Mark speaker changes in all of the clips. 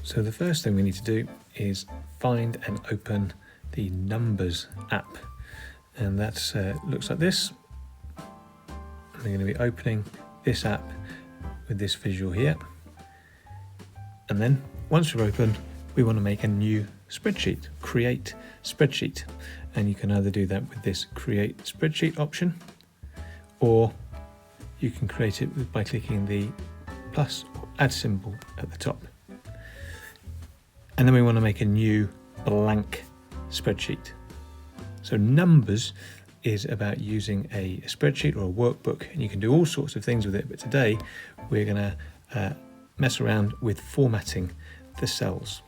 Speaker 1: So the first thing we need to do is find and open the Numbers app, and that looks like this. We're going to be opening this app with this visual here, and then once we're open, we want to make a new spreadsheet, create spreadsheet, and you can either do that with this create spreadsheet option, or you can create it by clicking the plus or add symbol at the top. And then we want to make a new blank spreadsheet. So Numbers is about using a spreadsheet or a workbook, and you can do all sorts of things with it, but today we're going to mess around with formatting the cells.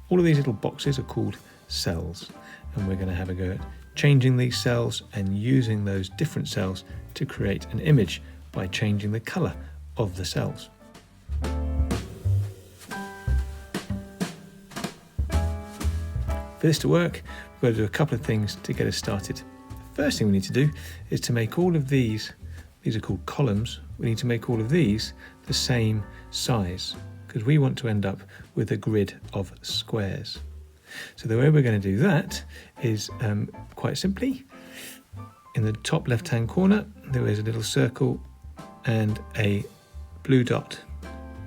Speaker 1: All of these little boxes are called cells, and we're going to have a go at changing these cells and using those different cells to create an image by changing the colour of the cells. For this to work, we've got to do a couple of things to get us started. The first thing we need to do is to make all of these are called columns, we need to make all of these the same size, because we want to end up with a grid of squares. So the way we're going to do that is quite simply, in the top left hand corner there is a little circle and a blue dot.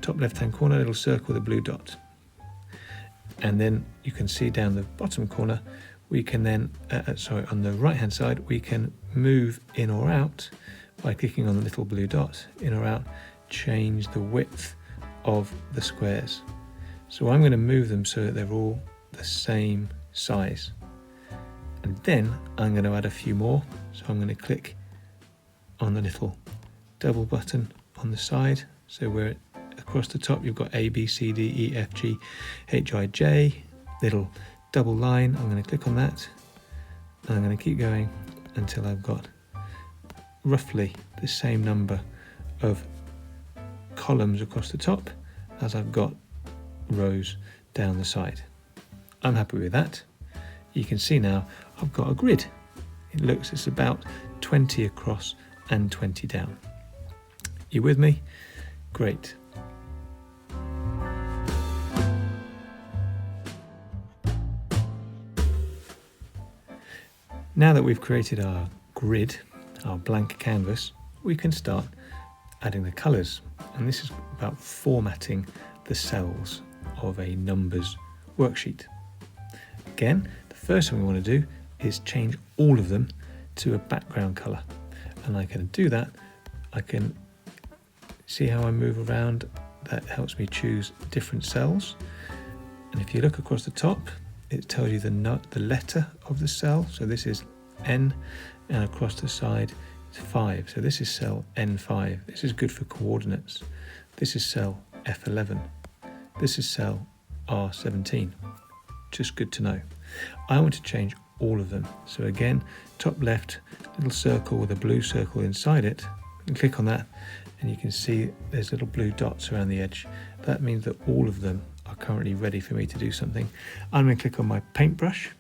Speaker 1: Top left hand corner, a little circle with a blue dot. And then you can see down the bottom corner, we can then, on the right hand side, we can move in or out by clicking on the little blue dot, in or out, change the width of the squares. So I'm going to move them so that they're all the same size. And then I'm going to add a few more. So I'm going to click on the little double button on the side. So where across the top you've got A, B, C, D, E, F, G, H, I, J, little double line. I'm going to click on that, and I'm going to keep going until I've got roughly the same number of columns across the top as I've got rows down the side. I'm happy with that. You can see now I've got a grid. It's about 20 across and 20 down. You with me? Great. Now that we've created our grid, our blank canvas, we can start adding the colours. And this is about formatting the cells of a Numbers worksheet. Again, the first thing we want to do is change all of them to a background colour. And I can do that. I can see how I move around. That helps me choose different cells. And if you look across the top, it tells you the letter of the cell. So this is N, and across the side it's 5. So this is cell N5. This is good for coordinates. This is cell F11. This is cell R17. Just good to know. I want to change all of them. So again, top left, little circle with a blue circle inside it. And click on that, and you can see there's little blue dots around the edge. That means that all of them are currently ready for me to do something. I'm going to click on my paintbrush,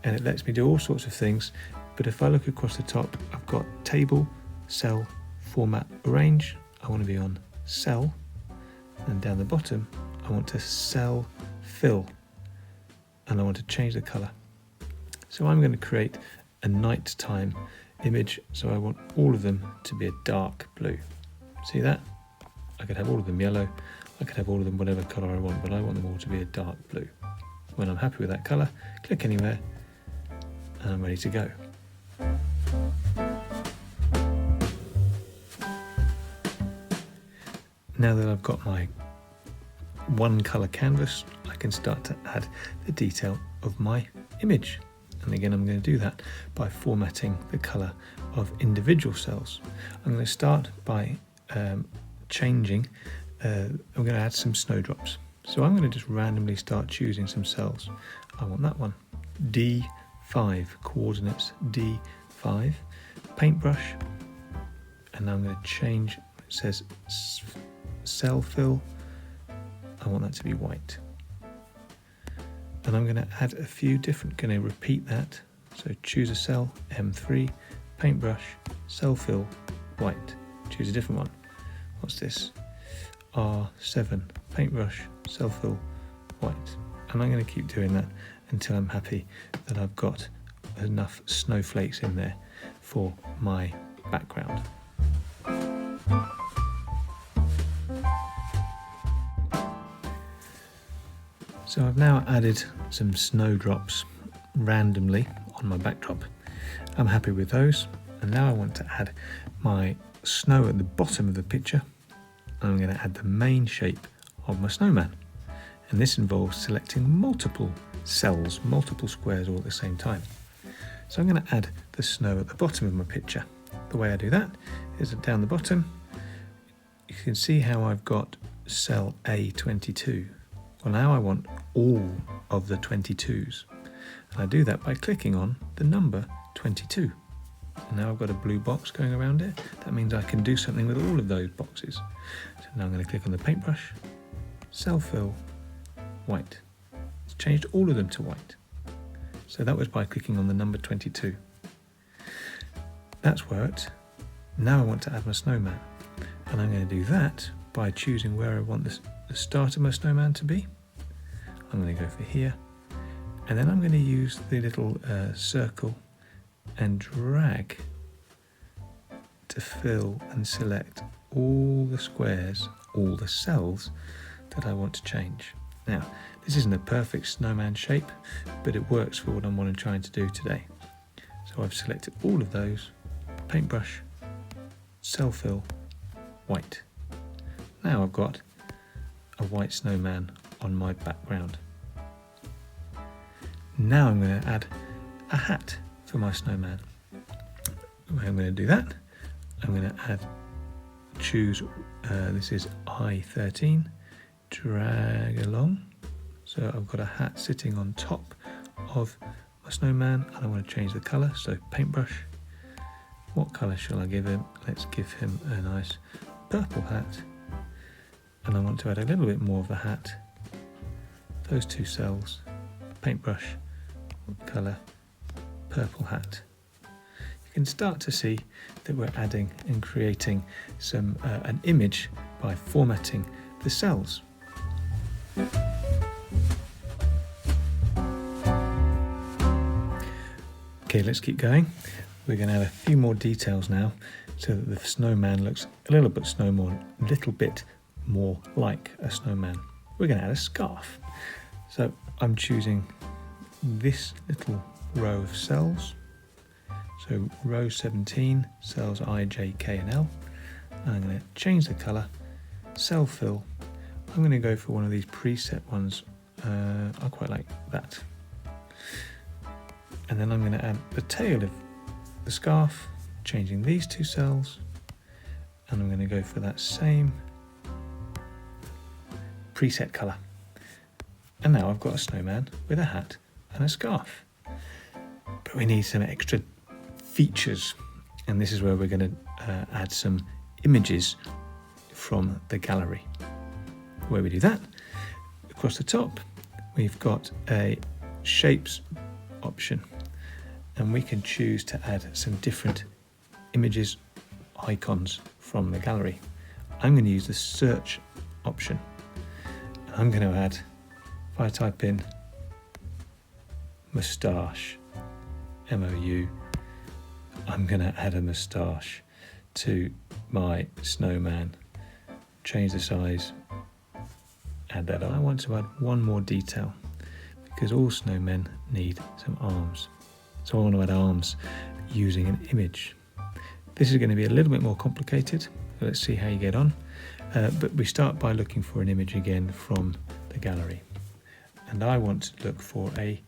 Speaker 1: and it lets me do all sorts of things. But if I look across the top, I've got table, cell, format, arrange. I want to be on cell, and down the bottom I want to cell fill, and I want to change the color. So I'm going to create a nighttime image, so I want all of them to be a dark blue. See that? I could have all of them yellow, I could have all of them whatever color I want, but I want them all to be a dark blue. When I'm happy with that color, click anywhere, and I'm ready to go. Now that I've got my one colour canvas, I can start to add the detail of my image. And again, I'm going to do that by formatting the colour of individual cells. I'm going to start by changing, I'm going to add some snowdrops. So I'm going to just randomly start choosing some cells. I want that one, D5, coordinates D5, paintbrush, and I'm going to change, it says cell fill, I want that to be white. And I'm going to add a few different, going to repeat that. So choose a cell, M3, paintbrush, cell fill, white. Choose a different one. What's this? R7, paintbrush, self-fill, white. And I'm going to keep doing that until I'm happy that I've got enough snowflakes in there for my background. So I've now added some snowdrops randomly on my backdrop. I'm happy with those, and now I want to add my snow at the bottom of the picture. I'm going to add the main shape of my snowman, and this involves selecting multiple cells, multiple squares all at the same time. So I'm going to add the snow at the bottom of my picture. The way I do that is that down the bottom you can see how I've got cell A22. Well, now I want all of the 22s, and I do that by clicking on the number 22. And now I've got a blue box going around it. That means I can do something with all of those boxes. So now I'm going to click on the paintbrush, self-fill, white. It's changed all of them to white. So that was by clicking on the number 22. That's worked. Now I want to add my snowman, and I'm going to do that by choosing where I want the start of my snowman to be. I'm going to go for here, and then I'm going to use the little circle and drag to fill and select all the squares, all the cells that I want to change. Now, this isn't a perfect snowman shape, but it works for what I'm trying to do today. So I've selected all of those, paintbrush, self-fill, white. Now I've got a white snowman on my background. Now I'm going to add a hat for my snowman. The way I'm going to do that, I'm going to choose, this is I13, drag along. So I've got a hat sitting on top of my snowman, and I want to change the colour, so paintbrush. What colour shall I give him? Let's give him a nice purple hat. And I want to add a little bit more of the hat. Those two cells, paintbrush, colour, purple hat. You can start to see that we're adding and creating an image by formatting the cells. Okay, let's keep going. We're going to add a few more details now so that the snowman looks a little bit more like a snowman. We're going to add a scarf. So I'm choosing this little row of cells. So row 17, cells I, J, K and L. And I'm going to change the colour, cell fill. I'm going to go for one of these preset ones. I quite like that. And then I'm going to add the tail of the scarf, changing these two cells. And I'm going to go for that same preset colour. And now I've got a snowman with a hat and a scarf. But we need some extra features, and this is where we're going to add some images from the gallery. Where we do that, across the top we've got a shapes option, and we can choose to add some different images, icons from the gallery. I'm going to use the search option. I'm going to add, if I type in moustache, M-O-U, I'm going to add a moustache to my snowman, change the size, add that on. I want to add one more detail because all snowmen need some arms. So I want to add arms using an image. This is going to be a little bit more complicated. Let's see how you get on. But we start by looking for an image again from the gallery. And I want to look for a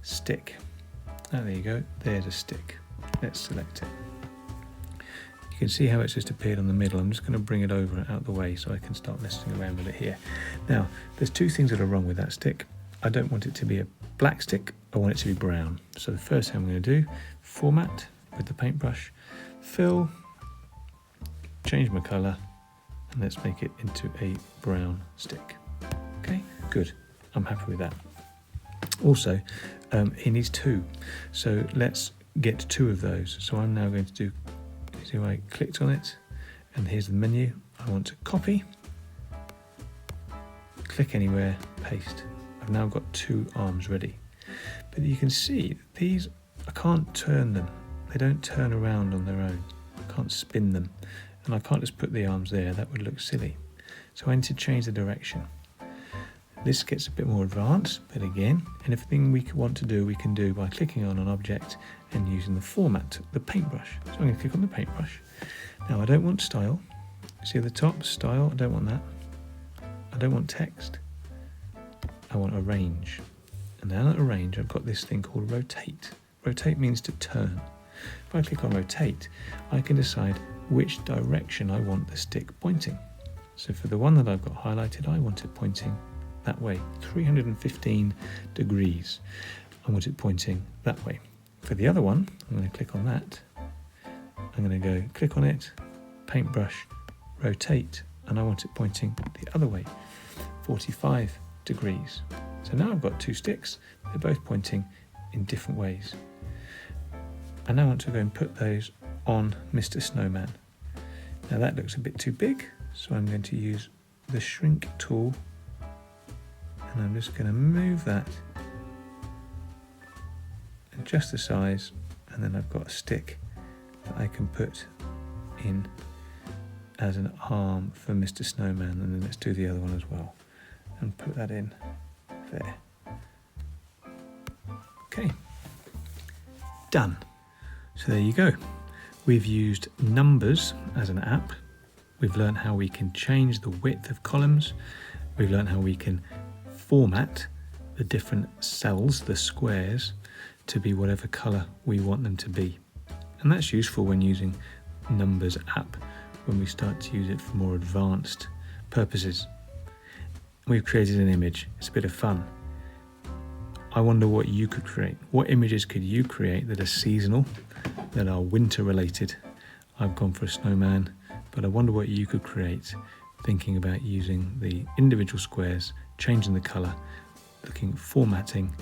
Speaker 1: stick. Oh, there you go, there's a stick. Let's select it. You can see how it's just appeared on the middle. I'm just going to bring it over and out the way so I can start messing around with it here. Now, there's two things that are wrong with that stick. I don't want it to be a black stick, I want it to be brown. So the first thing I'm going to do, format with the paintbrush, fill, change my colour, and let's make it into a brown stick. Okay, good. I'm happy with that. Also, he needs two. So let's get two of those. So I'm now going to do, see I clicked on it, and here's the menu. I want to copy, click anywhere, paste. I've now got 2 arms ready. But you can see that these, I can't turn them. They don't turn around on their own. I can't spin them. And I can't just put the arms there, that would look silly. So I need to change the direction. This gets a bit more advanced, but again, anything we want to do, we can do by clicking on an object and using the format, the paintbrush. So I'm going to click on the paintbrush. Now I don't want style. See at the top, style, I don't want that. I don't want text. I want arrange. And now at arrange, I've got this thing called rotate. Rotate means to turn. If I click on rotate, I can decide which direction I want the stick pointing. So for the one that I've got highlighted, I want it pointing that way, 315 degrees. I want it pointing that way. For the other one, I'm going to click on that. I'm going to go click on it, paintbrush, rotate, and I want it pointing the other way, 45 degrees. So now I've got 2 sticks, they're both pointing in different ways. I now want to go and put those on Mr. Snowman. Now that looks a bit too big, so I'm going to use the shrink tool, and I'm just going to move that, adjust the size, and then I've got a stick that I can put in as an arm for Mr. Snowman, and then let's do the other one as well and put that in there. Okay, done. So there you go. We've used Numbers as an app. We've learned how we can change the width of columns. We've learned how we can format the different cells, the squares, to be whatever colour we want them to be. And that's useful when using Numbers app, when we start to use it for more advanced purposes. We've created an image. It's a bit of fun. I wonder what you could create. What images could you create that are seasonal, that are winter related? I've gone for a snowman, but I wonder what you could create, thinking about using the individual squares, changing the colour, looking at formatting,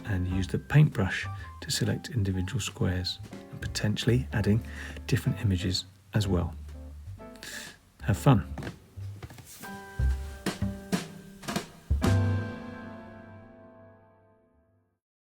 Speaker 1: and use the paintbrush to select individual squares and potentially adding different images as well. Have fun.